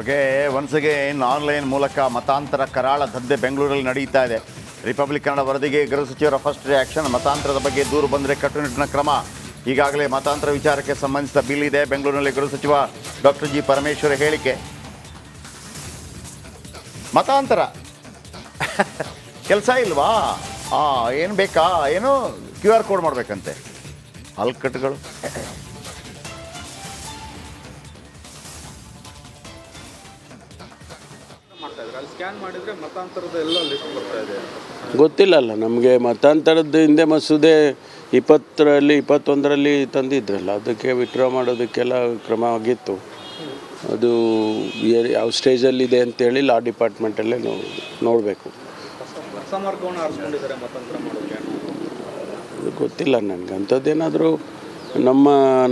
Okay, once again online ಮೂಲಕ ಮತಾಂತರ ಕರಾಳ ದಂಧೆ ಬೆಂಗಳೂರಲ್ಲಿ ನಡೀತಾ ಇದೆ. ರಿಪಬ್ಲಿಕ್ ಕನ್ನಡ ವರದಿಗೆ ಗೃಹ ಸಚಿವರ ಫಸ್ಟ್ ರಿಯಾಕ್ಷನ್. ಮತಾಂತರದ ಬಗ್ಗೆ ದೂರು ಬಂದರೆ ಕಟ್ಟುನಿಟ್ಟಿನ ಕ್ರಮ. ಈಗಾಗಲೇ ಮತಾಂತರ ವಿಚಾರಕ್ಕೆ ಸಂಬಂಧಿಸಿದ ಬಿಲ್ ಇದೆ. ಬೆಂಗಳೂರಿನಲ್ಲಿ ಗೃಹ ಸಚಿವ ಡಾಕ್ಟರ್ ಜಿ ಪರಮೇಶ್ವರ್ ಹೇಳಿಕೆ. ಮತಾಂತರ ಕೆಲಸ ಇಲ್ವಾ? ಏನು ಬೇಕಾ? ಏನು QR ಕೋಡ್ ಮಾಡಬೇಕಂತೆ ಹಲ್ಕಟ್ಟುಗಳು. ಸ್ಕ್ಯಾನ್ ಮಾಡಿದ್ರೆ ಮತಾಂತರದ ಎಲ್ಲ ಲಿಸ್ಟ್ ಬರ್ತಾ ಇದೆ. ಗೊತ್ತಿಲ್ಲಲ್ಲ ನಮಗೆ. ಮತಾಂತರದ್ದು ಹಿಂದೆ ಮಸೂದೆ 20ರಲ್ಲಿ 21ರಲ್ಲಿ ತಂದಿದ್ರಲ್ಲ, ಅದಕ್ಕೆ ವಿತ್ಡ್ರಾ ಮಾಡೋದಕ್ಕೆಲ್ಲ ಕ್ರಮ ಆಗಿತ್ತು. ಅದು ಯಾವ ಸ್ಟೇಜಲ್ಲಿದೆ ಅಂತೇಳಿ ಲಾ ಡಿಪಾರ್ಟ್ಮೆಂಟಲ್ಲೇ ನೋಡಬೇಕು. ಹೊಸ ಮಾರ್ಗವನ್ನು ಆರಿಸ್ಕೊಂಡಿದ್ದಾರೆ ಮತಾಂತರ ಮಾಡೋಕ್ಕೆ. ಅದು ಗೊತ್ತಿಲ್ಲ ನನಗೆ. ಅಂಥದ್ದೇನಾದರೂ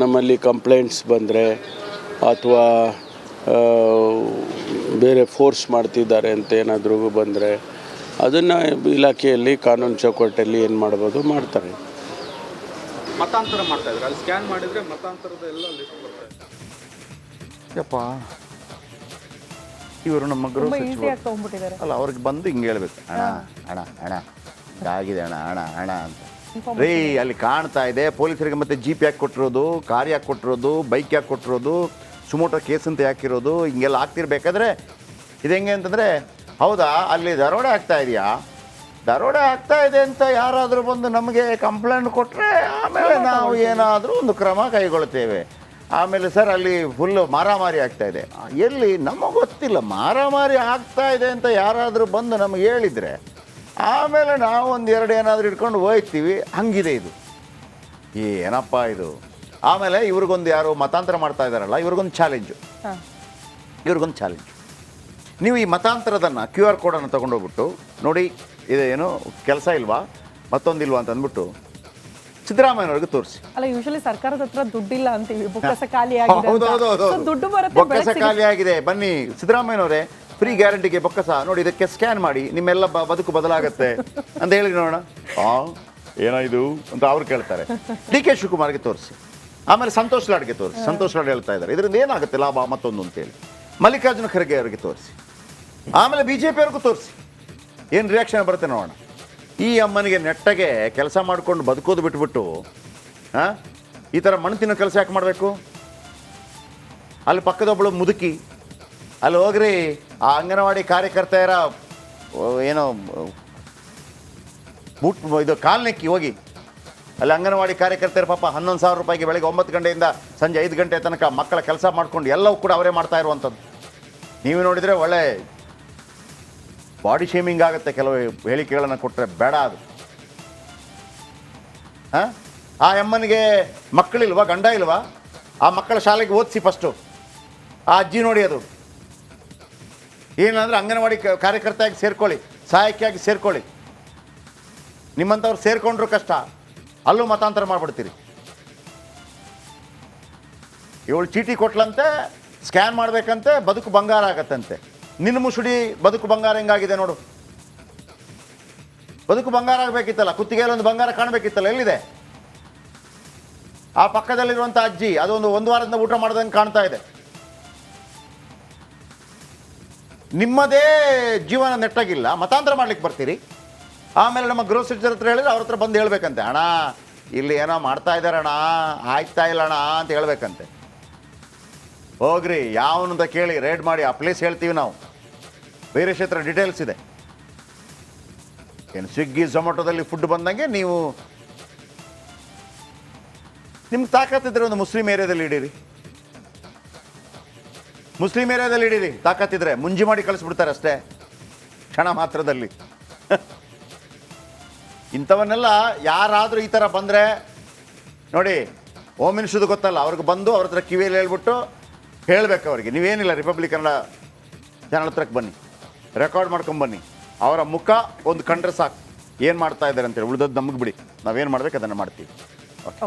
ನಮ್ಮಲ್ಲಿ ಕಂಪ್ಲೇಂಟ್ಸ್ ಬಂದರೆ ಅಥವಾ ಬೇರೆ ಫೋರ್ಸ್ ಮಾಡ್ತಿದ್ದಾರೆ ಅಂತ ಏನಾದರೂ ಬಂದರೆ ಅದನ್ನು ಇಲಾಖೆಯಲ್ಲಿ ಕಾನೂನು ಚೌಕಟ್ಟಲ್ಲಿ ಏನು ಮಾಡ್ಬೋದು ಮಾಡ್ತಾರೆ. ಮತಾಂತರ ಮಾಡ್ತಾ ಇದ್ದಾರೆ, ಅಲ್ಲಿ ಸ್ಕ್ಯಾನ್ ಮಾಡಿದರೆ ಮತಾಂತರದ ಎಲ್ಲ ಲಿಸ್ಟ್ ಬರ್ತಾ ಇದೆ. ಯಪ್ಪ, ಇವರು ನಮ್ಮ ಗೃಹ ಸಚಿವರು ಅಲ್ಲ, ಅವ್ರಿಗೆ ಬಂದು ಹಿಂಗೆ ಹೇಳ್ಬೇಕು, ಅಣ್ಣ ಅಣ್ಣ ಅಣ್ಣ ಆಗಿದೆ ಅಣ್ಣ ಅಣ್ಣ ಅಣ್ಣ ಅಂತ. ರೀ, ಅಲ್ಲಿ ಕಾಣ್ತಾ ಇದೆ ಪೊಲೀಸರಿಗೆ ಮತ್ತೆ ಜೀಪ್ ಯಾಕೆ ಕೊಟ್ಟಿರೋದು, ಕಾರ್ ಯಾಕೆ ಕೊಟ್ಟಿರೋದು, ಬೈಕ್ ಯಾಕೆ ಕೊಟ್ಟಿರೋದು, ಸುಮೋಟೋ ಕೇಸ್ ಅಂತ ಯಾಕಿರೋದು, ಹಿಂಗೆಲ್ಲ ಆಗ್ತಿರ್ಬೇಕಾದ್ರೆ ಇದು ಹೆಂಗೆ ಅಂತಂದರೆ, ಹೌದಾ ಅಲ್ಲಿ ದರೋಡೆ ಆಗ್ತಾ ಇದೆಯಾ, ದರೋಡೆ ಆಗ್ತಾ ಇದೆ ಅಂತ ಯಾರಾದರೂ ಬಂದು ನಮಗೆ ಕಂಪ್ಲೇಂಟ್ ಕೊಟ್ಟರೆ ಆಮೇಲೆ ನಾವು ಏನಾದರೂ ಒಂದು ಕ್ರಮ ಕೈಗೊಳ್ತೇವೆ. ಆಮೇಲೆ ಸರ್ ಅಲ್ಲಿ ಫುಲ್ಲು ಮಾರಾಮಾರಿ ಆಗ್ತಾ ಇದೆ, ಎಲ್ಲಿ ನಮಗೆ ಗೊತ್ತಿಲ್ಲ, ಮಾರಾಮಾರಿ ಆಗ್ತಾ ಇದೆ ಅಂತ ಯಾರಾದರೂ ಬಂದು ನಮಗೆ ಹೇಳಿದರೆ ಆಮೇಲೆ ನಾವು ಒಂದೆರಡು ಏನಾದರೂ ಇಟ್ಕೊಂಡು ಹೋಗ್ತೀವಿ. ಹಂಗಿದೆ ಇದು, ಏನಪ್ಪ ಇದು. ಆಮೇಲೆ ಇವ್ರಿಗೊಂದು ಯಾರು ಮತಾಂತರ ಮಾಡ್ತಾ ಇದ್ದಾರಲ್ಲ, ಇವ್ರಿಗೊಂದು ಚಾಲೆಂಜು. ನೀವು ಈ ಮತಾಂತರದನ್ನು QR ಕೋಡನ್ನು ತೊಗೊಂಡೋಗ್ಬಿಟ್ಟು ನೋಡಿ, ಇದೇನು ಕೆಲಸ ಇಲ್ವಾ ಮತ್ತೊಂದಿಲ್ವಾ ಅಂತ ಅಂದ್ಬಿಟ್ಟು ಸಿದ್ದರಾಮಯ್ಯನವ್ರಿಗೆ ತೋರಿಸಿ. ಅಲ್ಲ, ಯೂಶಲಿ ಸರ್ಕಾರದ ಹತ್ರ ದುಡ್ಡಿಲ್ಲ ಅಂತೀವಿ, ಬೊಕ್ಕಸ ಖಾಲಿ ಆಗಿದೆ. ಹೌದು, ದುಡ್ಡು ಬರುತ್ತೆ, ಬೊಕ್ಕಸ ಖಾಲಿ ಆಗಿದೆ, ಬನ್ನಿ ಸಿದ್ದರಾಮಯ್ಯನವರೇ ಫ್ರೀ ಗ್ಯಾರಂಟಿಗೆ ಬೊಕ್ಕಸ ನೋಡಿ, ಇದಕ್ಕೆ ಸ್ಕ್ಯಾನ್ ಮಾಡಿ ನಿಮ್ಮೆಲ್ಲ ಬದುಕು ಬದಲಾಗತ್ತೆ ಅಂತ ಹೇಳಿ ನೋಡೋಣ. ಏನಾಯ್ತು ಅಂತ ಅವ್ರು ಕೇಳ್ತಾರೆ. DK ಶಿವಕುಮಾರ್ಗೆ ತೋರಿಸಿ, ಆಮೇಲೆ ಸಂತೋಷ್ ಲಾಡ್ಗೆ ತೋರಿಸಿ. ಸಂತೋಷ್ ಲಾಡ್ ಹೇಳ್ತಾ ಇದ್ದಾರೆ ಇದರಿಂದ ಏನಾಗುತ್ತೆ ಲಾಭ ಮತ್ತೊಂದು ಅಂತೇಳಿ. ಮಲ್ಲಿಕಾರ್ಜುನ ಖರ್ಗೆ ಅವರಿಗೆ ತೋರಿಸಿ, ಆಮೇಲೆ BJP ಅವ್ರಿಗೂ ತೋರಿಸಿ. ಏನು ರಿಯಾಕ್ಷನ್ ಬರುತ್ತೆ ನೋಡೋಣ. ಈ ಅಮ್ಮನಿಗೆ ನೆಟ್ಟಗೆ ಕೆಲಸ ಮಾಡ್ಕೊಂಡು ಬದುಕೋದು ಬಿಟ್ಬಿಟ್ಟು ಈ ಥರ ಮಣ್ಣು ತಿನ್ನೋ ಕೆಲಸ ಯಾಕೆ ಮಾಡಬೇಕು? ಅಲ್ಲಿ ಪಕ್ಕದೊಬ್ಬಳು ಮುದುಕಿ, ಅಲ್ಲಿ ಹೋಗ್ರಿ ಆ ಅಂಗನವಾಡಿ ಕಾರ್ಯಕರ್ತೆಯರ ಏನೋ ಇದು ಕಾಲ್ನೆಕ್ಕಿ ಹೋಗಿ, ಅಲ್ಲಿ ಅಂಗನವಾಡಿ ಕಾರ್ಯಕರ್ತೆಯರ ಪಾಪ 11,000 ರೂಪಾಯಿಗೆ ಬೆಳಗ್ಗೆ 9 ಗಂಟೆಯಿಂದ ಸಂಜೆ 5 ಗಂಟೆ ತನಕ ಮಕ್ಕಳ ಕೆಲಸ ಮಾಡ್ಕೊಂಡು ಎಲ್ಲವೂ ಕೂಡ ಅವರೇ ಮಾಡ್ತಾ ಇರುವಂಥದ್ದು. ನೀವು ನೋಡಿದರೆ ಒಳ್ಳೆ ಬಾಡಿ ಶೇಮಿಂಗ್ ಆಗುತ್ತೆ ಕೆಲವು ಹೇಳಿಕೆಗಳನ್ನು ಕೊಟ್ಟರೆ. ಬೇಡ ಅದು. ಆ ಅಮ್ಮನಿಗೆ ಮಕ್ಕಳಿಲ್ವಾ, ಗಂಡ ಇಲ್ವಾ? ಆ ಮಕ್ಕಳ ಶಾಲೆಗೆ ಓದಿಸಿ ಫಸ್ಟು. ಆ ಅಜ್ಜಿ ನೋಡಿ, ಅದು ಏನಂದರೆ ಅಂಗನವಾಡಿ ಕಾರ್ಯಕರ್ತೆಯಾಗಿ ಸೇರ್ಕೊಳ್ಳಿ, ಸಹಾಯಕಿಯಾಗಿ ಸೇರ್ಕೊಳ್ಳಿ. ನಿಮ್ಮಂಥವ್ರು ಸೇರ್ಕೊಂಡ್ರು ಕಷ್ಟ, ಅಲ್ಲೂ ಮತಾಂತರ ಮಾಡಿಬಿಡ್ತೀರಿ. ಇವಳು ಚೀಟಿ ಕೊಟ್ಲಂತೆ, ಸ್ಕ್ಯಾನ್ ಮಾಡಬೇಕಂತೆ, ಬದುಕು ಬಂಗಾರ ಆಗತ್ತಂತೆ. ನಿನ್ನ ಮುಸುಡಿ ಬದುಕು ಬಂಗಾರ ಹೆಂಗಾಗಿದೆ ನೋಡು. ಬದುಕು ಬಂಗಾರ ಆಗಬೇಕಿತ್ತಲ್ಲ, ಕುತ್ತಿಗೆಯಲ್ಲಿ ಒಂದು ಬಂಗಾರ ಕಾಣಬೇಕಿತ್ತಲ್ಲ, ಎಲ್ಲಿದೆ? ಆ ಪಕ್ಕದಲ್ಲಿರುವಂಥ ಅಜ್ಜಿ ಅದೊಂದು 1 ವಾರದಿಂದ ಊಟ ಮಾಡ್ದಂಗೆ ಕಾಣ್ತಾ ಇದೆ. ನಿಮ್ಮದೇ ಜೀವನ ನೆಟ್ಟಾಗಿಲ್ಲ, ಮತಾಂತರ ಮಾಡ್ಲಿಕ್ಕೆ ಬರ್ತೀರಿ. ಆಮೇಲೆ ನಮ್ಮ ಗೃಹ ಸಚಿವರ ಹತ್ರ ಹೇಳಿದ್ರೆ ಅವ್ರ ಹತ್ರ ಬಂದು ಹೇಳ್ಬೇಕಂತೆ, ಅಣ್ಣ ಇಲ್ಲಿ ಏನೋ ಮಾಡ್ತಾ ಇದ್ದಾರಣ್ಣ, ಆಯ್ತಾ ಇಲ್ಲಣ್ಣ ಅಂತ ಹೇಳ್ಬೇಕಂತೆ. ಹೋಗ್ರಿ ಯಾವನಂತ ಕೇಳಿ ರೇಡ್ ಮಾಡಿ ಆ ಪ್ಲೇಸ್ ಹೇಳ್ತೀವಿ ನಾವು. ಬೇರೆ ಕ್ಷೇತ್ರ ಡೀಟೇಲ್ಸ್ ಇದೆ. ಏನು ಸ್ವಿಗ್ಗಿ ಝೊಮ್ಯಾಟೋದಲ್ಲಿ ಫುಡ್ ಬಂದಂಗೆ ನೀವು ನಿಮ್ಗೆ ತಾಕತ್ತಿದ್ರೆ ಒಂದು ಮುಸ್ಲಿಂ ಏರಿಯಾದಲ್ಲಿ ಇಡೀರಿ. ಮುಸ್ಲಿಂ ಏರಿಯಾದಲ್ಲಿ ಇಡೀರಿ ತಾಕತ್ತಿದ್ರೆ, ಮುಂಜಿ ಮಾಡಿ ಕಳಿಸ್ಬಿಡ್ತಾರೆ ಅಷ್ಟೇ ಕ್ಷಣ ಮಾತ್ರದಲ್ಲಿ. ಇಂಥವನ್ನೆಲ್ಲ ಯಾರಾದರೂ ಈ ಥರ ಬಂದರೆ ನೋಡಿ, ಹೋಮ್ ಮಿನಿಸ್ಟ್ರದು ಗೊತ್ತಲ್ಲ, ಅವ್ರಿಗೆ ಬಂದು ಅವ್ರ ಹತ್ರ ಕಿವಿಯಲ್ಲಿ ಹೇಳ್ಬಿಟ್ಟು ಹೇಳಬೇಕು ಅವರಿಗೆ, ನೀವೇನಿಲ್ಲ ರಿಪಬ್ಲಿಕ್ ಕನ್ನಡ ಚಾನಲ್ ಹತ್ರಕ್ಕೆ ಬನ್ನಿ, ರೆಕಾರ್ಡ್ ಮಾಡ್ಕೊಂಬನ್ನಿ, ಅವರ ಮುಖ ಒಂದು ಕಂಡ್ರೆ ಸಾಕು ಏನು ಮಾಡ್ತಾ ಇದ್ದಾರೆ ಅಂತೇಳಿ. ಉಳಿದದ್ದು ನಮಗೆ ಬಿಡಿ, ನಾವೇನು ಮಾಡ್ಬೇಕು ಅದನ್ನು ಮಾಡ್ತೀವಿ.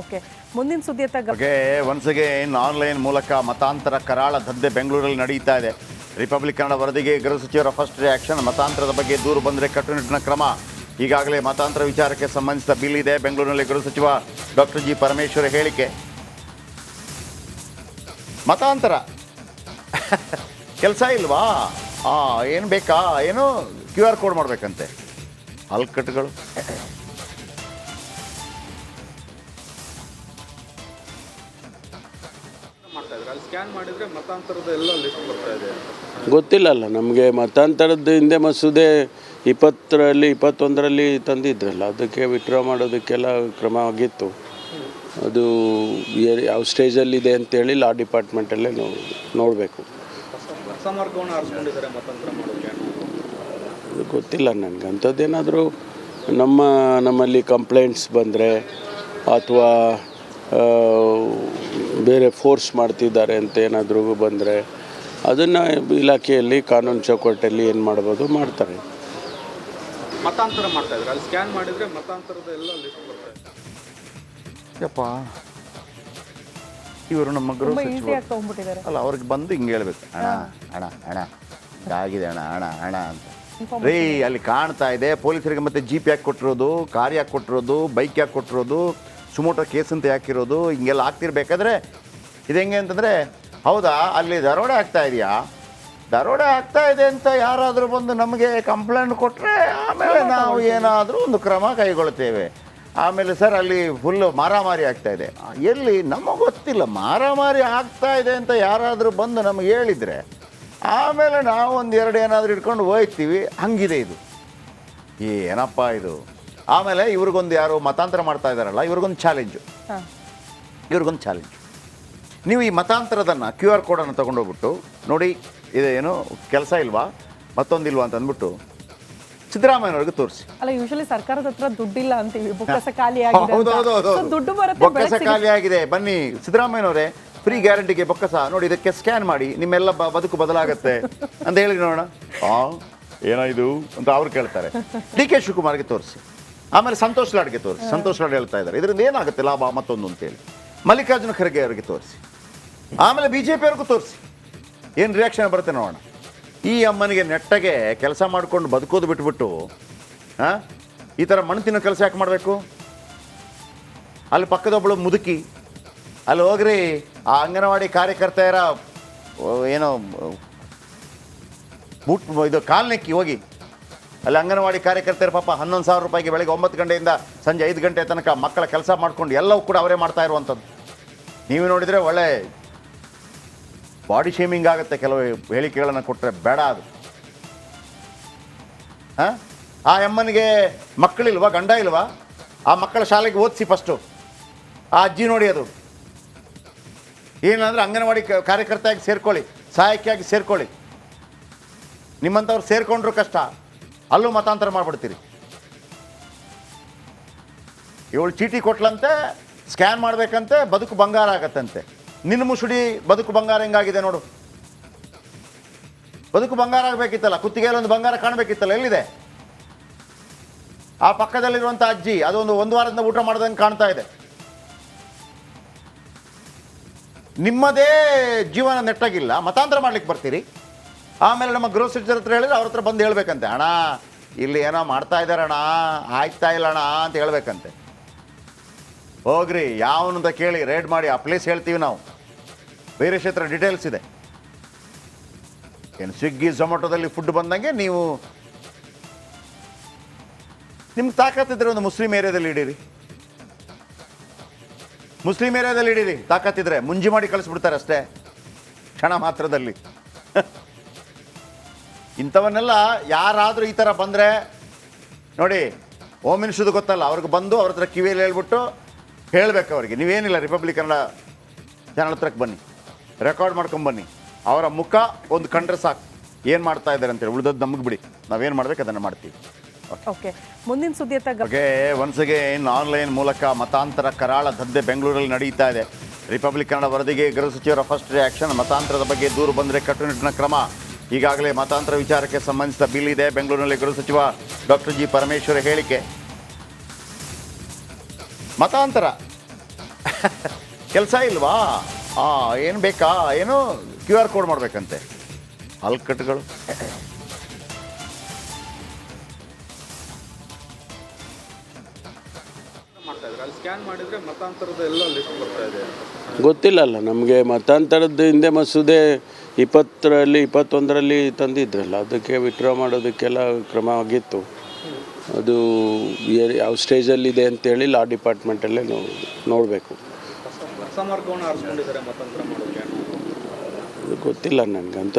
ಓಕೆ, ಮುಂದಿನ ಸುದ್ದಿ ಓಕೆ, ಒನ್ಸ್ ಅಗೇನ್ ಆನ್ಲೈನ್ ಮೂಲಕ ಮತಾಂತರ ಕರಾಳ ದಂಧೆ ಬೆಂಗಳೂರಲ್ಲಿ ನಡೀತಾ ಇದೆ. ರಿಪಬ್ಲಿಕ್ ಕನ್ನಡ ವರದಿಗೆ ಗೃಹ ಸಚಿವರ ಫಸ್ಟ್ ರಿಯಾಕ್ಷನ್. ಮತಾಂತರದ ಬಗ್ಗೆ ದೂರು ಬಂದರೆ ಕಟ್ಟುನಿಟ್ಟಿನ ಕ್ರಮ. ಈಗಾಗಲೇ ಮತಾಂತರ ವಿಚಾರಕ್ಕೆ ಸಂಬಂಧಿಸಿದ ಬಿಲ್ ಇದೆ. ಬೆಂಗಳೂರಿನಲ್ಲಿ ಗೃಹ ಸಚಿವ ಡಾಕ್ಟರ್ ಜಿ ಪರಮೇಶ್ವರ್ ಹೇಳಿಕೆ. ಮತಾಂತರ ಕೆಲಸ ಇಲ್ವಾ ಏನು ಬೇಕಾ ಏನು QR ಕೋಡ್ ಮಾಡಬೇಕಂತೆ ಹಲ್ಕಟ್ಟುಗಳು. ಮಾಡ್ತಾ ಇದ್ದಾರೆ ಅಲ್ಲಿ ಸ್ಕ್ಯಾನ್ ಮಾಡಿದ್ರೆ ಮತಾಂತರದ ಎಲ್ಲ ಲಿಸ್ಟ್ ಬರ್ತಾ ಇದೆ. ಗೊತ್ತಿಲ್ಲಲ್ಲ ನಮಗೆ. ಮತಾಂತರದ್ದು ಹಿಂದೆ ಮಸೂದೆ 21ರಲ್ಲಿ ತಂದಿದ್ರಲ್ಲ, ಅದಕ್ಕೆ ವಿತ್ಡ್ರಾ ಮಾಡೋದಕ್ಕೆಲ್ಲ ಕ್ರಮ ಆಗಿತ್ತು. ಅದು ಯಾವ ಸ್ಟೇಜಲ್ಲಿದೆ ಅಂತೇಳಿ ಲಾ ಡಿಪಾರ್ಟ್ಮೆಂಟಲ್ಲೇ ನೋಡಬೇಕು. ಹೊಸ ಮಾರ್ಗವನ್ನು ಆರಿಸ್ಕೊಂಡಿದ್ದಾರೆ ಮತಾಂತರ ಮಾಡೋಕ್ಕೆ. ಅದು ಗೊತ್ತಿಲ್ಲ ನನಗೆ. ಅಂಥದ್ದೇನಾದರೂ ನಮ್ಮಲ್ಲಿ ಕಂಪ್ಲೇಂಟ್ಸ್ ಬಂದರೆ ಅಥವಾ ಬೇರೆ ಫೋರ್ಸ್ ಮಾಡ್ತಿದ್ದಾರೆ ಅಂತ ಏನಾದರೂ ಬಂದರೆ ಅದನ್ನು ಇಲಾಖೆಯಲ್ಲಿ ಕಾನೂನು ಚೌಕಟ್ಟಲ್ಲಿ ಏನು ಮಾಡ್ಬೋದು ಮಾಡ್ತಾರೆ. ಮತಾಂತರ ಮಾಡ್ತಾ ಇದ್ದಾರೆ ಅಲ್ಲಿ ಸ್ಕ್ಯಾನ್ ಮಾಡಿದ್ರೆ ಮತಾಂತರದ ಎಲ್ಲ ಲಿಸ್ಟ್ ಬರ್ತಾ ಇದೆ. ಯಪ್ಪ ಇವರು ನಮ್ಮ ಗೃಹ ತುಂಬಾ ಸಚಿವರು ಈಸಿಯಾಗಿ ತೊಗೊಂಡ್ಬಿಟ್ಟಿದ್ದಾರೆ. ಅಲ್ಲ, ಅವ್ರಿಗೆ ಬಂದು ಹಿಂಗೆ ಹೇಳ್ಬೇಕು, ಅಣ್ಣ ಅಣ್ಣ ಅಣ್ಣ ಇದಾಗಿದೆ ಅಣ್ಣ ಅಣ್ಣ ಅಣ್ಣ ಅಂತ. ರೀ ಅಲ್ಲಿ ಕಾಣ್ತಾ ಇದೆ ಪೊಲೀಸರಿಗೆ ಮತ್ತೆ ಜೀಪ್ ಯಾಕೆ ಕೊಟ್ಟಿರೋದು, ಕಾರ್ ಯಾಕೆ ಕೊಟ್ಟಿರೋದು, ಬೈಕ್ ಯಾಕೆ ಕೊಟ್ಟಿರೋದು, ಸುಮೋಟೋ ಕೇಸ್ ಅಂತ ಯಾಕಿರೋದು, ಹಿಂಗೆಲ್ಲ ಆಗ್ತಿರ್ಬೇಕಾದ್ರೆ ಇದು ಹೆಂಗೆ ಅಂತಂದರೆ, ಹೌದಾ ಅಲ್ಲಿ ದರೋಡೆ ಆಗ್ತಾ ಇದೆಯಾ, ದರೋಡೆ ಆಗ್ತಾ ಇದೆ ಅಂತ ಯಾರಾದರೂ ಬಂದು ನಮಗೆ ಕಂಪ್ಲೇಂಟ್ ಕೊಟ್ಟರೆ ಆಮೇಲೆ ನಾವು ಏನಾದರೂ ಒಂದು ಕ್ರಮ ಕೈಗೊಳ್ತೇವೆ. ಆಮೇಲೆ ಸರ್ ಅಲ್ಲಿ ಫುಲ್ಲು ಮಾರಾಮಾರಿ ಆಗ್ತಾ ಇದೆ, ಎಲ್ಲಿ ನಮಗೆ ಗೊತ್ತಿಲ್ಲ, ಮಾರಾಮಾರಿ ಆಗ್ತಾ ಇದೆ ಅಂತ ಯಾರಾದರೂ ಬಂದು ನಮಗೆ ಹೇಳಿದರೆ ಆಮೇಲೆ ನಾವು ಒಂದೆರಡು ಏನಾದರೂ ಇಟ್ಕೊಂಡು ಹೋಗ್ತೀವಿ. ಹಂಗಿದೆ ಇದು, ಏನಪ್ಪ ಇದು. ಆಮೇಲೆ ಇವ್ರಿಗೊಂದು ಯಾರು ಮತಾಂತರ ಮಾಡ್ತಾ ಇದ್ದಾರಲ್ಲ, ಇವ್ರಿಗೊಂದು ಚಾಲೆಂಜು, ಇವ್ರಿಗೊಂದು ಚಾಲೆಂಜ್. ನೀವು ಈ ಮತಾಂತರದನ್ನು QR ಕೋಡನ್ನು ತೊಗೊಂಡೋಗ್ಬಿಟ್ಟು ನೋಡಿ, ಇದೇನು ಕೆಲಸ ಇಲ್ವಾ ಮತ್ತೊಂದಿಲ್ವಾ ಅಂತ ಅಂದ್ಬಿಟ್ಟು ಸಿದ್ದರಾಮಯ್ಯನವ್ರಿಗೆ ತೋರಿಸಿ. ಅಲ್ಲ, ಯೂಶಲಿ ಸರ್ಕಾರದ ಹತ್ರ ದುಡ್ಡಿಲ್ಲ ಅಂತೀವಿ, ಬೊಕ್ಕಸ ಖಾಲಿ ಆಗಿದೆ ಅಂತ. ಹೌದು, So, ದುಡ್ಡು ಬರುತ್ತೆ, ಬೊಕ್ಕಸ ಖಾಲಿ ಆಗಿದೆ, ಬನ್ನಿ ಸಿದ್ದರಾಮಯ್ಯನವರೇ ಫ್ರೀ ಗ್ಯಾರಂಟಿಗೆ ಬೊಕ್ಕಸ ನೋಡಿ, ಇದಕ್ಕೆ ಸ್ಕ್ಯಾನ್ ಮಾಡಿ ನಿಮ್ಮೆಲ್ಲ ಬದುಕು ಬದಲಾಗತ್ತೆ ಅಂತ ಹೇಳಿ ನೋಡೋಣ. ಏನೋ ಇದು ಅಂತ ಅವ್ರು ಕೇಳ್ತಾರೆ. DK ಶಿವಕುಮಾರ್ಗೆ ತೋರಿಸಿ, ಆಮೇಲೆ ಸಂತೋಷ್ ಲಾಡ್ಗೆ ತೋರಿಸಿ. ಸಂತೋಷ್ ಲಾಡ್ ಹೇಳ್ತಾ ಇದ್ದಾರೆ ಇದರಿಂದ ಏನಾಗುತ್ತೆ ಲಾಭ ಮತ್ತೊಂದು ಅಂತೇಳಿ. ಮಲ್ಲಿಕಾರ್ಜುನ ಖರ್ಗೆ ಅವರಿಗೆ ತೋರಿಸಿ, ಆಮೇಲೆ BJP ಅವ್ರಿಗೂ ತೋರಿಸಿ, ಏನು ರಿಯಾಕ್ಷನ್ ಬರುತ್ತೆ ನೋಡೋಣ. ಈ ಅಮ್ಮನಿಗೆ ನೆಟ್ಟಗೆ ಕೆಲಸ ಮಾಡ್ಕೊಂಡು ಬದುಕೋದು ಬಿಟ್ಬಿಟ್ಟು ಈ ಥರ ಮಣ್ಣು ತಿನ್ನೋ ಕೆಲಸ ಯಾಕೆ ಮಾಡಬೇಕು? ಅಲ್ಲಿ ಪಕ್ಕದೊಬ್ಬಳು ಮುದುಕಿ, ಅಲ್ಲಿ ಹೋಗ್ರಿ ಆ ಅಂಗನವಾಡಿ ಕಾರ್ಯಕರ್ತೆಯರ ಏನೋ ಇದು ಕಾಲ್ನೆಕ್ಕಿ ಹೋಗಿ, ಅಲ್ಲಿ ಅಂಗನವಾಡಿ ಕಾರ್ಯಕರ್ತೆಯರ ಪಾಪ 11,000 ರೂಪಾಯಿಗೆ ಬೆಳಗ್ಗೆ 9 ಗಂಟೆಯಿಂದ ಸಂಜೆ 5 ಗಂಟೆ ತನಕ ಮಕ್ಕಳ ಕೆಲಸ ಮಾಡ್ಕೊಂಡು ಎಲ್ಲವೂ ಕೂಡ ಅವರೇ ಮಾಡ್ತಾ ಇರುವಂಥದ್ದು. ನೀವು ನೋಡಿದರೆ ಒಳ್ಳೆ ಬಾಡಿ ಶೇಮಿಂಗ್ ಆಗುತ್ತೆ ಕೆಲವು ಹೇಳಿಕೆಗಳನ್ನು ಕೊಟ್ಟರೆ, ಬೇಡ ಅದು. ಆ ಅಮ್ಮನಿಗೆ ಮಕ್ಕಳಿಲ್ವಾ, ಗಂಡ ಇಲ್ವಾ? ಆ ಮಕ್ಕಳ ಶಾಲೆಗೆ ಓದಿಸಿ ಫಸ್ಟು. ಆ ಅಜ್ಜಿ ನೋಡಿ, ಅದು ಏನಂದರೆ ಅಂಗನವಾಡಿ ಕಾರ್ಯಕರ್ತೆಯಾಗಿ ಸೇರ್ಕೊಳ್ಳಿ, ಸಹಾಯಕಿಯಾಗಿ ಸೇರ್ಕೊಳ್ಳಿ. ನಿಮ್ಮಂಥವ್ರು ಸೇರ್ಕೊಂಡ್ರು ಕಷ್ಟ, ಅಲ್ಲೂ ಮತಾಂತರ ಮಾಡಿಬಿಡ್ತೀರಿ. ಇವಳು ಚೀಟಿ ಕೊಟ್ಲಂತೆ, ಸ್ಕ್ಯಾನ್ ಮಾಡಬೇಕಂತೆ, ಬದುಕು ಬಂಗಾರ ಆಗತ್ತಂತೆ. ನಿನ್ನ ಮುಸುಡಿ ಬದುಕು ಬಂಗಾರ ಹೆಂಗಾಗಿದೆ ನೋಡು. ಬದುಕು ಬಂಗಾರ ಆಗಬೇಕಿತ್ತಲ್ಲ, ಕುತ್ತಿಗೆಯಲ್ಲಿ ಒಂದು ಬಂಗಾರ ಕಾಣಬೇಕಿತ್ತಲ್ಲ, ಎಲ್ಲಿದೆ? ಆ ಪಕ್ಕದಲ್ಲಿರುವಂಥ ಅಜ್ಜಿ ಅದೊಂದು 1 ವಾರದಿಂದ ಊಟ ಮಾಡ್ದಂಗೆ ಕಾಣ್ತಾ ಇದೆ. ನಿಮ್ಮದೇ ಜೀವನ ನೆಟ್ಟಾಗಿಲ್ಲ, ಮತಾಂತರ ಮಾಡ್ಲಿಕ್ಕೆ ಬರ್ತೀರಿ. ಆಮೇಲೆ ನಮ್ಮ ಗೃಹ ಸಚಿವರ ಹತ್ರ ಹೇಳಿದ್ರೆ ಅವ್ರ ಹತ್ರ ಬಂದು ಹೇಳ್ಬೇಕಂತೆ, ಅಣ್ಣ ಇಲ್ಲಿ ಏನೋ ಮಾಡ್ತಾ ಇದ್ದಾರಣ್ಣ, ಆಯ್ತಾ ಇಲ್ಲ ಅಣ್ಣ ಅಂತ ಹೇಳ್ಬೇಕಂತೆ. ಹೋಗ್ರಿ ಯಾವನಂತ ಕೇಳಿ ರೇಡ್ ಮಾಡಿ ಆ ಪ್ಲೇಸ್ ಹೇಳ್ತೀವಿ ನಾವು. ಬೇರೆ ಕ್ಷೇತ್ರ ಡೀಟೇಲ್ಸ್ ಇದೆ. ಏನು ಸ್ವಿಗ್ಗಿ ಝೊಮ್ಯಾಟೋದಲ್ಲಿ ಫುಡ್ ಬಂದಂಗೆ ನೀವು ನಿಮ್ಗೆ ತಾಕತ್ತಿದ್ರೆ ಒಂದು ಮುಸ್ಲಿಂ ಏರಿಯಾದಲ್ಲಿ ಇಡೀರಿ, ಮುಸ್ಲಿಂ ಏರಿಯಾದಲ್ಲಿ ಇಡೀರಿ. ತಾಕತ್ತಿದ್ರೆ ಮುಂಜಿ ಮಾಡಿ ಕಳಿಸ್ಬಿಡ್ತಾರೆ ಅಷ್ಟೇ, ಕ್ಷಣ ಮಾತ್ರದಲ್ಲಿ. ಇಂಥವನ್ನೆಲ್ಲ ಯಾರಾದರೂ ಈ ಥರ ಬಂದರೆ ನೋಡಿ, ಹೋಮ್ ಮಿನಿಸ್ಟ್ರದು ಗೊತ್ತಲ್ಲ, ಅವ್ರಿಗೆ ಬಂದು ಅವ್ರ ಹತ್ರ ಕಿವಿಯಲ್ಲಿ ಹೇಳ್ಬಿಟ್ಟು ಹೇಳಬೇಕು ಅವ್ರಿಗೆ, ನೀವೇನಿಲ್ಲ ರಿಪಬ್ಲಿಕ್ ಕನ್ನಡ ಚಾನಲ್ ಹತ್ರಕ್ಕೆ ಬನ್ನಿ, ರೆಕಾರ್ಡ್ ಮಾಡ್ಕೊಂಬನ್ನಿ, ಅವರ ಮುಖ ಒಂದು ಕಂಡ್ರೆ ಸಾಕು ಏನು ಮಾಡ್ತಾ ಇದ್ದಾರೆ ಅಂತೇಳಿ. ಉಳಿದದ್ದು ನಮಗೆ ಬಿಡಿ, ನಾವೇನು ಮಾಡ್ಬೇಕು ಅದನ್ನು ಮಾಡ್ತೀವಿ. ಓಕೆ, ಮುಂದಿನ ಸುದ್ದಿ ಓಕೆ, ಒನ್ಸ್ ಅಗೇನ್ ಆನ್ಲೈನ್ ಮೂಲಕ ಮತಾಂತರ ಕರಾಳ ದಂಧೆ ಬೆಂಗಳೂರಲ್ಲಿ ನಡೀತಾ ಇದೆ. ರಿಪಬ್ಲಿಕ್ ಕನ್ನಡ ವರದಿಗೆ ಗೃಹ ಸಚಿವರ ಫಸ್ಟ್ ರಿಯಾಕ್ಷನ್. ಮತಾಂತರದ ಬಗ್ಗೆ ದೂರು ಬಂದರೆ ಕಟ್ಟುನಿಟ್ಟಿನ ಕ್ರಮ. ಈಗಾಗಲೇ ಮತಾಂತರ ವಿಚಾರಕ್ಕೆ ಸಂಬಂಧಿಸಿದ ಬಿಲ್ ಇದೆ. ಬೆಂಗಳೂರಿನಲ್ಲಿ ಗೃಹ ಸಚಿವ ಡಾಕ್ಟರ್ ಜಿ ಪರಮೇಶ್ವರ್ ಹೇಳಿಕೆ. ಮತಾಂತರ ಕೆಲಸ ಇಲ್ವಾ, ಏನು ಬೇಕಾ, ಏನು QR ಕೋಡ್ ಮಾಡಬೇಕಂತೆ ಹಲ್ಕಟ್ಟುಗಳು. ಮಾಡ್ತಾ ಇದ್ದಾರೆ ಅಲ್ಲಿ ಸ್ಕ್ಯಾನ್ ಮಾಡಿದ್ರೆ ಮತಾಂತರದ ಎಲ್ಲ ಲಿಸ್ಟ್ ಬರ್ತಾ ಇದೆ. ಗೊತ್ತಿಲ್ಲಲ್ಲ ನಮಗೆ. ಮತಾಂತರದ್ದು ಹಿಂದೆ ಮಸೂದೆ 21ರಲ್ಲಿ ತಂದಿದ್ರಲ್ಲ, ಅದಕ್ಕೆ ವಿತ್ಡ್ರಾ ಮಾಡೋದಕ್ಕೆಲ್ಲ ಕ್ರಮ ಆಗಿತ್ತು. ಅದು ಯಾವ ಸ್ಟೇಜಲ್ಲಿದೆ ಅಂತೇಳಿ ಲಾ ಡಿಪಾರ್ಟ್ಮೆಂಟಲ್ಲೇ ನೋಡಬೇಕು. ಹೊಸ ಮಾರ್ಗವನ್ನು ಆರಿಸ್ಕೊಂಡಿದ್ದಾರೆ ಮತಾಂತರ ಮಾಡೋಕ್ಕೆ. ಅದು ಗೊತ್ತಿಲ್ಲ ನನಗೆ ಅಂತ